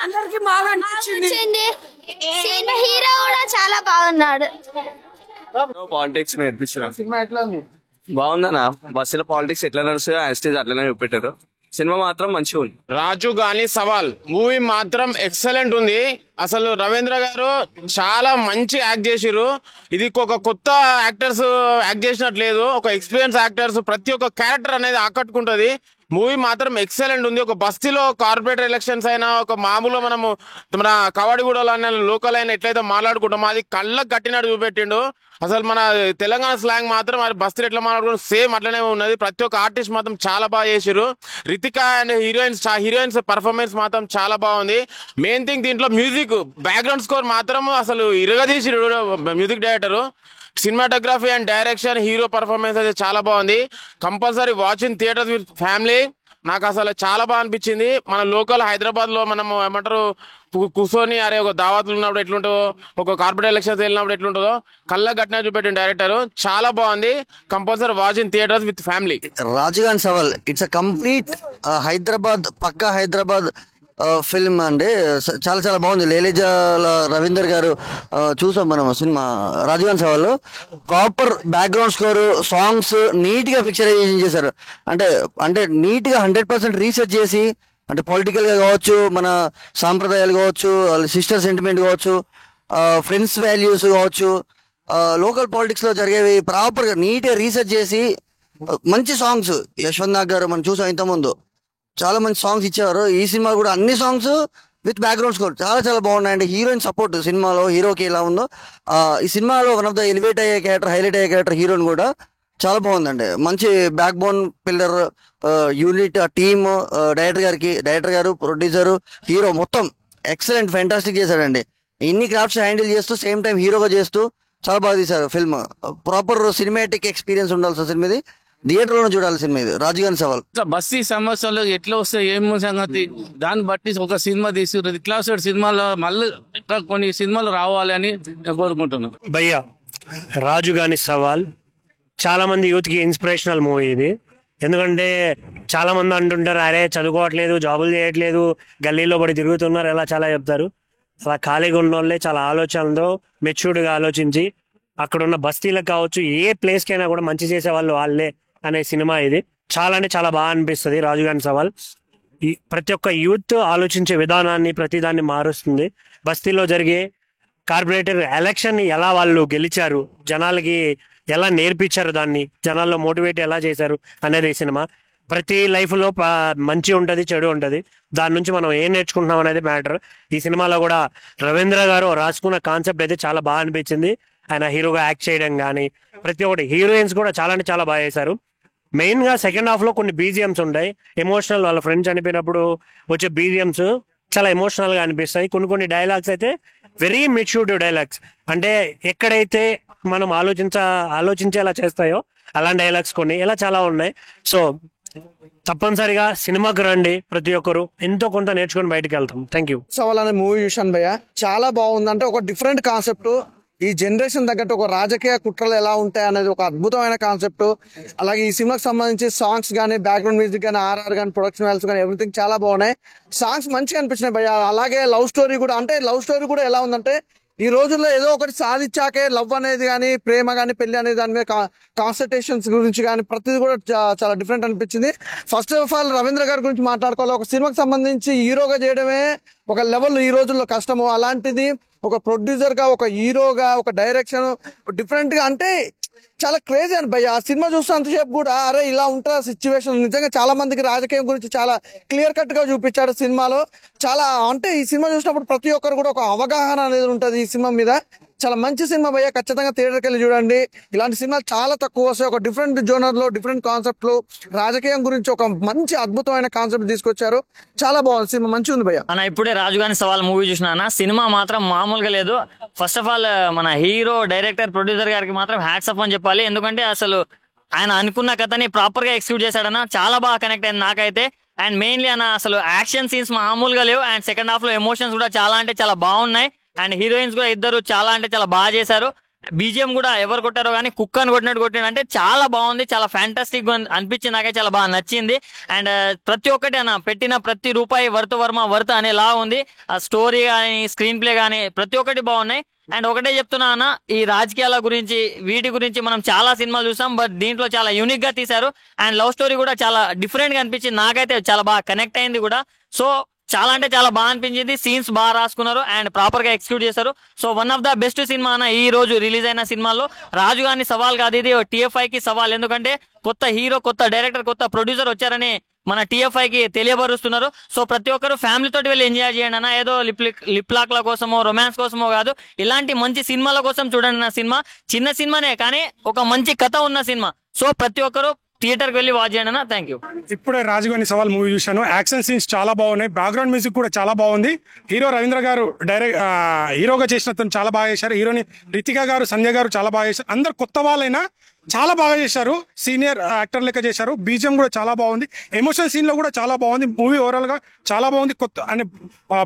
అందరికి బాగా అనిపించింది. హీరో కూడా చాలా బాగున్నాడు. పాలిటిక్స్ నేర్పించిన సినిమా ఎట్లా ఉంది? బాగుందన్నా. బస్సులో పాలిటిక్స్ ఎట్లా నడుస్తాయో యాస్టేజ్ అట్లనే చూపెట్టారు. సినిమా మాత్రం మంచిగా ఉంది. రాజు గాని సవాల్ మూవీ మాత్రం ఎక్సలెంట్ ఉంది. అసలు రవీంద్ర గారు చాలా మంచి యాక్ట్ చేసిర్రు. ఇది ఒక కొత్త యాక్టర్స్ యాక్ట్ చేసినట్లేదు, ఒక ఎక్స్పీరియన్స్ యాక్టర్స్. ప్రతి ఒక్క క్యారెక్టర్ అనేది ఆకట్టుకుంటది. మూవీ మాత్రం ఎక్సలెంట్ ఉంది. ఒక బస్తీలో కార్పొరేటర్ ఎలక్షన్స్ అయినా, ఒక మామూలుగా మనము మన కవాడిగూడలో లోకల్ అయినా ఎట్లయితే మాట్లాడుకుంటామో అది కళ్ళకు కట్టినట్టు చూపెట్టిండు. అసలు మన తెలంగాణ స్లాంగ్ మాత్రం అది బస్తీలు ఎట్లా మాట్లాడుకుంటాం సేమ్ అట్లనే ఉన్నది. ప్రతి ఒక్క ఆర్టిస్ట్ మాత్రం చాలా బాగా చేసిర్రు. రితిక అండ్ హీరోయిన్స్ పర్ఫార్మెన్స్ మాత్రం చాలా బాగుంది. మెయిన్ థింగ్ దీంట్లో మ్యూజిక్ బ్యాక్గ్రౌండ్ స్కోర్ మాత్రం అసలు ఇరగదీసిరు music director. Cinematography and direction, hero performance అయితే చాలా బాగుంది. Compulsory watch in theatres with family. నాకు అసలు చాలా బాగా అనిపించింది. మన లోకల్ హైదరాబాద్ లో మనం ఏమంటారు కూర్చొని అరే ఒక దావతులు ఉన్నప్పుడు ఎట్లుంటుందో, ఒక కార్పొరేట్ ఎలక్షన్స్ వెళ్ళినప్పుడు ఎట్లుంటుందో కళ్ళ ఘటన చూపెట్టిన డైరెక్టర్. చాలా బాగుంది. Compulsory watch in theatres with family. Rajugaan Savaal it's a complete Hyderabad, పక్కా హైదరాబాద్ ఫిల్మ్ అండి. చాలా చాలా బాగుంది. లేలేజాల రవీందర్ గారు చూసాం మనం సినిమా రాజుగాన్ సవాల్. Proper background score, songs neat గా పిక్చరైజేషన్ చేశారు. అంటే నీట్ గా 100% రీసెర్చ్ చేసి, అంటే పొలిటికల్ గా కావచ్చు, మన సాంప్రదాయాలు కావచ్చు, సిస్టర్ సెంటిమెంట్ కావచ్చు, ఫ్రెండ్స్ వాల్యూస్ కావచ్చు, లోకల్ పాలిటిక్స్ లో జరిగేవి ప్రాపర్ గా నీట్ గా రీసెర్చ్ చేసి మంచి సాంగ్స్ యశ్వంత్ నాగ్ గారు మనం చూసాం ఇంతకుముందు చాలా మంచి సాంగ్స్ ఇచ్చేవారు. ఈ సినిమా కూడా అన్ని సాంగ్స్ విత్ బ్యాక్గ్రౌండ్ స్కోర్ చాలా చాలా బాగున్నాయండి. హీరోయిన్ సపోర్ట్ సినిమాలో హీరోకి ఎలా ఉందో ఈ సినిమాలో వన్ ఆఫ్ ద ఎలివేట్ అయ్యే క్యారెక్టర్, హైలైట్ అయ్యే క్యారెక్టర్ హీరోయిన్ కూడా చాలా బాగుందండి. మంచి back bone pillar unit team, director గారు, ప్రొడ్యూసర్, హీరో మొత్తం ఎక్సలెంట్ ఫ్యాంటాస్టిక్ చేశాడండి. ఇన్ని క్రాఫ్ట్స్ హ్యాండిల్ చేస్తూ సేమ్ టైం హీరోగా చేస్తూ చాలా బాగా తీశారు ఫిల్మ్. ప్రాపర్ సినిమాటిక్ ఎక్స్పీరియన్స్ ఉండాల్సిన సినిమా ఇది. థియేటర్ లో చూడాలి సినిమా ఇది రాజుగాన్ సవాల్. బస్తీ సమస్యలు ఎట్లా వస్తాయి ఏం సంగతి దాన్ని బట్టి ఒక సినిమా తీసి ఇట్లా సినిమాలో మళ్ళీ కొన్ని సినిమాలు రావాలి అని కోరుకుంటున్నాను. భయ్యా రాజుగాని సవాల్ చాలా మంది యూత్ కి ఇన్స్పిరేషనల్ మూవీ ఇది. ఎందుకంటే చాలా మంది అంటుంటారు అరే చదువుకోవట్లేదు, జాబులు చేయట్లేదు, గల్లీలో పడి తిరుగుతున్నారు, ఎలా చాలా చెప్తారు. అలా ఖాళీగా ఉన్న వాళ్ళే చాలా ఆలోచనతో మెచ్యూర్డ్గా ఆలోచించి అక్కడ ఉన్న బస్తీలకు కావచ్చు, ఏ ప్లేస్ కైనా కూడా మంచి చేసే వాళ్ళు వాళ్ళే అనే సినిమా ఇది. చాలా అంటే చాలా బాగా అనిపిస్తుంది రాజుగాని సవాల్. ఈ ప్రతి ఒక్క యూత్ ఆలోచించే విధానాన్ని ప్రతిదాన్ని మారుస్తుంది. బస్తీలో జరిగే కార్పొరేటర్ ఎలక్షన్ ని ఎలా వాళ్ళు గెలిచారు, జనాలకి ఎలా నేర్పించారు, దాన్ని జనాల్లో మోటివేట్ ఎలా చేశారు అనేది ఈ సినిమా. ప్రతి లైఫ్ లో మంచి ఉంటది, చెడు ఉంటది, దాని నుంచి మనం ఏం నేర్చుకుంటున్నాం అనేది మ్యాటర్. ఈ సినిమాలో కూడా రవీంద్ర గారు రాసుకున్న కాన్సెప్ట్ అయితే చాలా బాగా అనిపించింది. ఆయన హీరోగా యాక్ట్ చేయడం కానీ ప్రతి ఒక్కటి, హీరోయిన్స్ కూడా చాలా అంటే చాలా బాగా చేశారు. మెయిన్ గా సెకండ్ హాఫ్ లో కొన్ని బీజిఎమ్స్ ఉంటాయి ఎమోషనల్. వాళ్ళ ఫ్రెండ్స్ చనిపోయినప్పుడు వచ్చే బీజిఎమ్స్ చాలా ఎమోషనల్ గా అనిపిస్తాయి. కొన్ని డైలాగ్స్ అయితే వెరీ మెచ్యూర్డ్ డైలాగ్స్, అంటే ఎక్కడైతే మనం ఆలోచించేలా చేస్తాయో అలాంటి డైలాగ్స్ కొన్ని ఇలా చాలా ఉన్నాయి. సో తప్పనిసరిగా సినిమాకి రండి, ప్రతి ఒక్కరు ఎంతో కొంత నేర్చుకుని బయటకు వెళ్తాం. Thank you. సవాల్ అనే మూవీ చూశాను భయ్య, చాలా బాగుంది. అంటే ఒక డిఫరెంట్ కాన్సెప్ట్, ఈ జనరేషన్ తగ్గట్టు ఒక రాజకీయ కుట్రలు ఎలా ఉంటాయి అనేది ఒక అద్భుతమైన కాన్సెప్ట్. అలాగే ఈ సినిమాకి సంబంధించి సాంగ్స్ కానీ, బ్యాక్గ్రౌండ్ మ్యూజిక్ కానీ, ఆర్ఆర్ కానీ, ప్రొడక్షన్ వాల్యూస్ కానీ ఎవ్రీథింగ్ చాలా బాగున్నాయి. సాంగ్స్ మంచిగా అనిపించినాయి భయ్య. అలాగే లవ్ స్టోరీ కూడా, అంటే లవ్ స్టోరీ కూడా ఎలా ఉందంటే ఈ రోజుల్లో ఏదో ఒకటి సాధించాకే లవ్ అనేది కానీ, ప్రేమ కానీ, పెళ్లి అనేది దాని మీద కాన్సన్ట్రేషన్స్ గురించి కానీ ప్రతిదీ కూడా చాలా డిఫరెంట్ అనిపించింది. ఫస్ట్ ఆఫ్ ఆల్ రవీంద్ర గారి గురించి మాట్లాడుకోవాలి. ఒక సినిమాకి సంబంధించి హీరోగా చేయడమే ఒక లెవెల్ ఈ రోజుల్లో కష్టము. అలాంటిది ఒక ప్రొడ్యూసర్ గా, ఒక హీరోగా, ఒక డైరెక్షన్ డిఫరెంట్ గా, అంటే చాలా క్రేజీ అని భయ్య. ఆ సినిమా చూస్తున్నంతసేపు కూడా అరే ఇలా ఉంటారా సిచ్యువేషన్. నిజంగా చాలా మందికి రాజకీయం గురించి చాలా క్లియర్ కట్ గా చూపించాడు సినిమాలో. చాలా అంటే ఈ సినిమా చూసినప్పుడు ప్రతి ఒక్కరు కూడా ఒక అవగాహన అనేది ఉంటుంది ఈ సినిమా మీద. చాలా మంచి సినిమా భయ్య, ఖచ్చితంగా థియేటర్కి వెళ్ళి చూడండి. ఇలాంటి సినిమాలు చాలా తక్కువ వస్తాయి. ఒక డిఫరెంట్ జోనర్ లో, డిఫరెంట్ కాన్సెప్ట్ లో రాజకీయం గురించి ఒక మంచి అద్భుతమైన కాన్సెప్ట్ తీసుకొచ్చారు. చాలా బాగుంది సినిమా, మంచిగా ఉంది భయ్య. అన్న ఇప్పుడే రాజుగాని సవాల్ మూవీ చూసినా, సినిమా మాత్రం మామూలుగా లేదు. ఫస్ట్ ఆఫ్ ఆల్ మన హీరో, డైరెక్టర్, ప్రొడ్యూసర్ గారికి మాత్రం హ్యాట్స్ ఆఫ్ అని చెప్పాలి. ఎందుకంటే అసలు ఆయన అనుకున్న కథని ప్రాపర్ గా ఎక్స్క్యూట్ చేశాడన్న, చాలా బాగా కనెక్ట్ అయింది నాకైతే. అండ్ మెయిన్లీ అన్న అసలు యాక్షన్ సీన్స్ మామూలుగా లేవు. అండ్ సెకండ్ హాఫ్ లో ఎమోషన్స్ కూడా చాలా అంటే చాలా బాగున్నాయి. అండ్ హీరోయిన్స్ కూడా ఇద్దరు చాలా అంటే చాలా బాగా చేశారు. బీజిఎం కూడా ఎవరు కొట్టారో కానీ కుక్క అని కొట్టినట్టు కొట్టిన అంటే చాలా బాగుంది, చాలా ఫ్యాంటాస్టిక్ అనిపించింది, నాకే చాలా బాగా నచ్చింది. అండ్ ప్రతి ఒక్కటి అన్న పెట్టిన ప్రతి రూపాయి వర్త్ అనేలా ఉంది. ఆ స్టోరీ కానీ స్క్రీన్ ప్లే కానీ ప్రతి ఒక్కటి బాగున్నాయి. అండ్ ఒకటే చెప్తున్నా అన్న, ఈ రాజకీయాల గురించి వీటి గురించి మనం చాలా సినిమాలు చూసాం, బట్ దీంట్లో చాలా యూనిక్ గా తీశారు. అండ్ లవ్ స్టోరీ కూడా చాలా డిఫరెంట్ గా అనిపించింది, నాకైతే చాలా బాగా కనెక్ట్ అయింది కూడా. సో చాలా అంటే చాలా బాగా అనిపించింది. సీన్స్ బాగా రాసుకున్నారు అండ్ ప్రాపర్ గా ఎక్స్క్యూట్ చేశారు. So one of the best cinema అన్న ఈ రోజు రిలీజ్ అయిన సినిమాల్లో. రాజు గాని సవాల్ కాదు, ఇది TFI కి సవాల్. ఎందుకంటే కొత్త హీరో, కొత్త డైరెక్టర్, కొత్త ప్రొడ్యూసర్ వచ్చారని మన TFI కి తెలియబరుస్తున్నారు. సో ప్రతి ఒక్కరు ఫ్యామిలీ తోటి వెళ్ళి ఎంజాయ్ చేయండి అన్న. ఏదో లిప్ లాక్ల కోసమో రొమాన్స్ కోసమో కాదు, ఇలాంటి మంచి సినిమాల కోసం చూడండి నా సినిమా. చిన్న సినిమానే కానీ ఒక మంచి కథ ఉన్న సినిమా. సో ప్రతి ఒక్కరు థియేటర్ కి వెళ్ళి వాచ్ చేయండి అన్న. Thank you. ఇప్పుడే రాజుగాని సవాల్ మూవీ చూశాను. యాక్షన్ సీన్స్ చాలా బాగున్నాయి, బ్యాక్గ్రౌండ్ మ్యూజిక్ కూడా చాలా బాగుంది. హీరో రవీంద్ర గారు హీరోగా చేసిన చాలా బాగా చేశారు. హీరోని రితికా గారు, సంధ్య గారు చాలా బాగా చేశారు. అందరు కొత్త వాళ్ళైనా చాలా బాగా చేశారు, సీనియర్ యాక్టర్ లెక్క చేశారు. బీజిఎం కూడా చాలా బాగుంది, ఎమోషన్ సీన్ లో కూడా చాలా బాగుంది. మూవీ ఓవరాల్ గా చాలా బాగుంది. కొత్త అంటే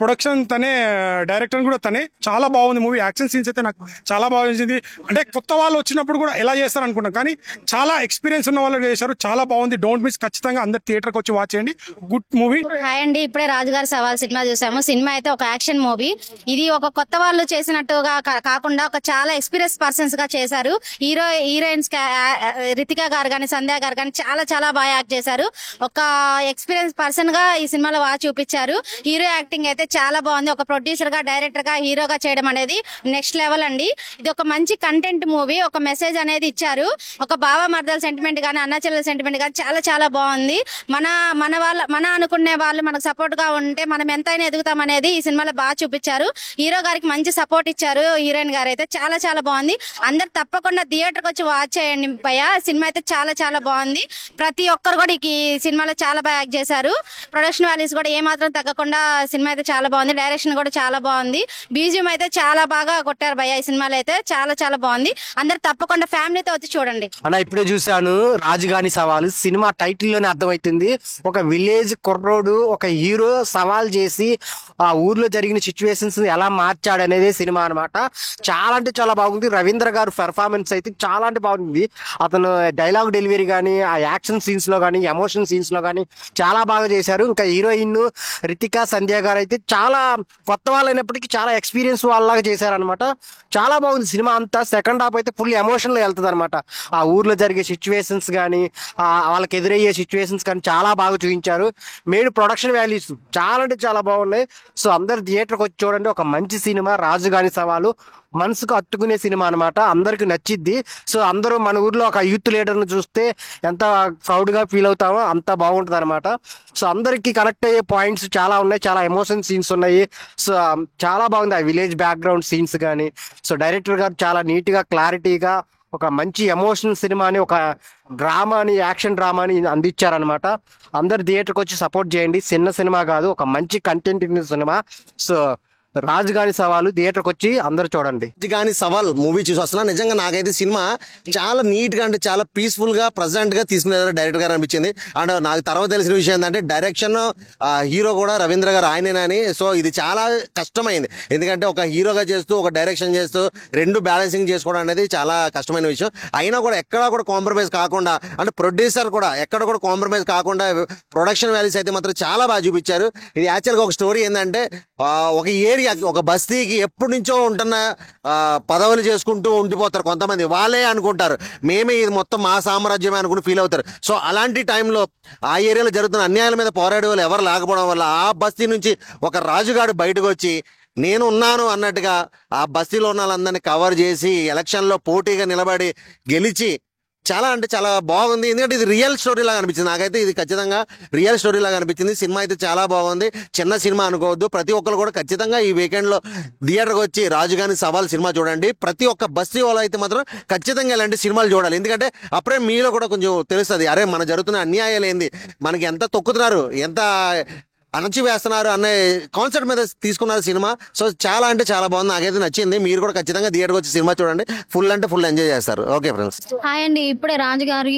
ప్రొడక్షన్ తనే, డైరెక్టర్ కూడా తనే, చాలా బాగుంది మూవీ. యాక్షన్ సీన్స్ అయితే నాకు చాలా బాగా నచ్చింది. అంటే కొత్త వాళ్ళు వచ్చినప్పుడు కూడా ఎలా చేస్తారు అనుకుంటాం, కానీ చాలా ఎక్స్పీరియన్స్ ఉన్న వాళ్ళు చేశారు, చాలా బాగుంది. డోంట్ మిస్, ఖచ్చితంగా అందరు థియేటర్కి వచ్చి వాచ్ చేయండి. Good movie. హాయ్ అండి, ఇప్పుడే రాజుగారి సవాల్ సినిమా చూసాము. సినిమా అయితే ఒక యాక్షన్ మూవీ. ఇది ఒక కొత్త వాళ్ళు చేసినట్టుగా కాకుండా ఒక చాలా ఎక్స్పీరియన్స్ పర్సన్స్ గా చేశారు. హీరోయిన్స్ రితికా గారు కానీ సంధ్య గారు కానీ చాలా చాలా బాగా యాక్ట్ చేశారు. ఒక ఎక్స్పీరియన్స్ పర్సన్ గా ఈ సినిమాలో బాగా చూపించారు. హీరో యాక్టింగ్ అయితే చాలా బాగుంది. ఒక ప్రొడ్యూసర్ గా, డైరెక్టర్ గా, హీరోగా చేయడం అనేది నెక్స్ట్ లెవెల్ అండి. ఇది ఒక మంచి కంటెంట్ మూవీ, ఒక మెసేజ్ అనేది ఇచ్చారు. ఒక బావ మర్దల సెంటిమెంట్ గానీ, అన్న చెల్లెల సెంటిమెంట్ గానీ చాలా చాలా బాగుంది. మన అనుకునే వాళ్ళు మనకు సపోర్ట్ గా ఉంటే మనం ఎంతైనా ఎదుగుతాం అనేది ఈ సినిమాలో బాగా చూపించారు. హీరో గారికి మంచి సపోర్ట్ ఇచ్చారు. హీరోయిన్ గారు అయితే చాలా చాలా బాగుంది. అందరు తప్పకుండా థియేటర్కి వచ్చి వాచ్ చేయండి భయ్య. సినిమా అయితే చాలా చాలా బాగుంది. ప్రతి ఒక్కరు కూడా ఈ సినిమాలో చాలా బాగా యాక్ట్ చేశారు. ప్రొడక్షన్ వాల్యూస్ కూడా ఏమాత్రం తగ్గకుండా సినిమా అయితే చాలా బాగుంది. డైరెక్షన్ కూడా చాలా బాగుంది. బీజిఎం అయితే చాలా బాగా కొట్టారు భయ్య. ఈ సినిమాలో అయితే చాలా చాలా బాగుంది. అందరు తప్పకుండా ఫ్యామిలీతో వచ్చి చూడండి అన్న. ఇప్పుడే చూశాను రాజుగాని సవాల్ సినిమా. టైటిల్ లోనే అర్థమవుతుంది, ఒక విలేజ్ కుర్రోడు ఒక హీరో సవాల్ చేసి ఆ ఊర్లో జరిగిన సిచ్యువేషన్స్ ఎలా మార్చాడు అనేది సినిమా అనమాట. చాలా అంటే చాలా బాగుంది. రవీంద్ర గారు పెర్ఫార్మెన్స్ అయితే చాలా అంటే బాగుంది. అతను డైలాగ్ డెలివరీ కానీ, ఆ యాక్షన్ సీన్స్ లో కానీ, ఎమోషన్ సీన్స్ లో కానీ చాలా బాగా చేశారు. ఇంకా హీరోయిన్ రితికా, సంధ్య గారు అయితే చాలా కొత్త వాళ్ళైనప్పటికీ చాలా ఎక్స్పీరియన్స్ వాళ్ళలాగా చేశారనమాట. చాలా బాగుంది సినిమా అంతా. సెకండ్ హాఫ్ అయితే ఫుల్ ఎమోషన్ లో వెళ్తుంది అనమాట. ఆ ఊర్లో జరిగే సిచ్యువేషన్స్ కానీ, వాళ్ళకి ఎదురయ్యే సిచ్యువేషన్స్ కానీ చాలా బాగా చూపించారు. మెయిన్ ప్రొడక్షన్ వాల్యూస్ చాలా అంటే చాలా బాగున్నాయి. సో అందరు థియేటర్కి వచ్చి చూడండి. ఒక మంచి సినిమా రాజుగాని సవాలు. మనసుకు హత్తుకునే సినిమా అనమాట, అందరికి నచ్చిద్ది. సో అందరూ మన ఊర్లో ఒక యూత్ లీడర్ ను చూస్తే ఎంత ప్రౌడ్ గా ఫీల్ అవుతామో అంత బాగుంటది అనమాట. సో అందరికి కనెక్ట్ అయ్యే పాయింట్స్ చాలా ఉన్నాయి, చాలా ఎమోషన్ సీన్స్ ఉన్నాయి. సో చాలా బాగుంది ఆ విలేజ్ బ్యాక్గ్రౌండ్ సీన్స్ కానీ. సో డైరెక్టర్ గారు చాలా నీట్ గా, క్లారిటీగా ఒక మంచి ఎమోషనల్ సినిమాని, ఒక డ్రామాని, యాక్షన్ డ్రామాని అందించారనమాట. అందరు థియేటర్కి వచ్చి సపోర్ట్ చేయండి. చిన్న సినిమా కాదు, ఒక మంచి కంటెంట్ ఉన్న సినిమా. సో రాజుగాని సవాలు థియేటర్కి వచ్చి అందరు చూడండి. రాజుగాని సవాల్ మూవీ చూసి వస్తున్నా. నిజంగా నాకైతే సినిమా చాలా నీట్ గా, అంటే చాలా పీస్ఫుల్ గా, ప్రజెంట్ గా తీసుకునేది డైరెక్టర్ గారు అనిపించింది. అండ్ నాకు తర్వాత తెలిసిన విషయం ఏంటంటే డైరెక్షన్ హీరో కూడా రవీంద్ర గారు ఆయనేనని. సో ఇది చాలా కష్టమైంది, ఎందుకంటే ఒక హీరోగా చేస్తూ ఒక డైరెక్షన్ చేస్తూ రెండు బ్యాలెన్సింగ్ చేసుకోవడం అనేది చాలా కష్టమైన విషయం. అయినా కూడా ఎక్కడా కూడా కాంప్రమైజ్ కాకుండా, అంటే ప్రొడ్యూసర్ కూడా ఎక్కడ కూడా కాంప్రమైజ్ కాకుండా ప్రొడక్షన్ వాల్యూస్ అయితే మాత్రం చాలా బాగా చూపించారు. ఇది యాక్చువల్గా ఒక స్టోరీ ఏంటంటే ఒక ఏరియా, ఒక బస్తీకి ఎప్పటి నుంచో ఉంటున్న పదవులు చేసుకుంటూ ఉండిపోతారు కొంతమంది. వాళ్ళే అనుకుంటారు మేమే ఇది మొత్తం మా సామ్రాజ్యమే అనుకుని ఫీల్ అవుతారు. సో అలాంటి టైంలో ఆ ఏరియాలో జరుగుతున్న అన్యాయాల మీద పోరాడే వాళ్ళు ఎవరు లేకపోవడం వల్ల ఆ బస్తీ నుంచి ఒక రాజుగాడు బయటకు వచ్చి నేను ఉన్నాను అన్నట్టుగా ఆ బస్తీలో ఉన్న వాళ్ళందరినీ కవర్ చేసి ఎలక్షన్లో పోటీగా నిలబడి గెలిచి చాలా అంటే చాలా బాగుంది. ఎందుకంటే ఇది రియల్ స్టోరీ లాగా అనిపించింది నాకైతే. ఇది ఖచ్చితంగా రియల్ స్టోరీ లాగా అనిపించింది. సినిమా అయితే చాలా బాగుంది. చిన్న సినిమా అనుకోవద్దు. ప్రతి ఒక్కరు కూడా ఖచ్చితంగా ఈ వీకెండ్లో థియేటర్కి వచ్చి రాజుగాని సవాల్ సినిమా చూడండి. ప్రతి ఒక్క బస్తీ వాళ్ళు అయితే మాత్రం ఖచ్చితంగా ఇలాంటి సినిమాలు చూడాలి. ఎందుకంటే అప్పుడే మీలో కూడా కొంచెం తెలుస్తుంది, అరే మన జరుగుతున్న అన్యాయాలు ఏంది, మనకి ఎంత తొక్కుతున్నారు, ఎంత అణచివేస్తున్నారు అనే కాన్సెప్ట్ మీద తీసుకున్నారు సినిమా. సో చాలా అంటే చాలా బాగుంది, నాకైతే నచ్చింది. మీరు కూడా ఖచ్చితంగా థియేటర్కి వచ్చి సినిమా చూడండి. ఫుల్ అంటే ఫుల్ ఎంజాయ్ చేస్తారు. Okay friends. హాయ్ అండి, ఇప్పుడే రాజుగారి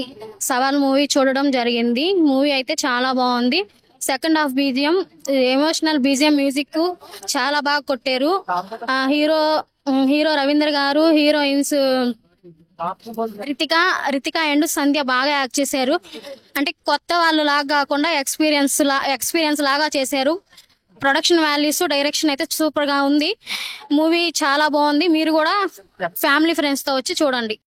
సవాల్ మూవీ చూడడం జరిగింది. మూవీ అయితే చాలా బాగుంది. Second half BGM, emotional BGM, music చాలా బాగా కొట్టారు. హీరో హీరో రవీంద్ర గారు, హీరోయిన్స్ రితిక అండ్ సంధ్య బాగా యాక్ట్ చేశారు. అంటే కొత్త వాళ్ళు లాగా కాకుండా ఎక్స్పీరియన్స్ లాగా చేశారు. ప్రొడక్షన్ వాల్యూస్, డైరెక్షన్ అయితే సూపర్ గా ఉంది. మూవీ చాలా బాగుంది. మీరు కూడా ఫ్యామిలీ ఫ్రెండ్స్ తో వచ్చి చూడండి.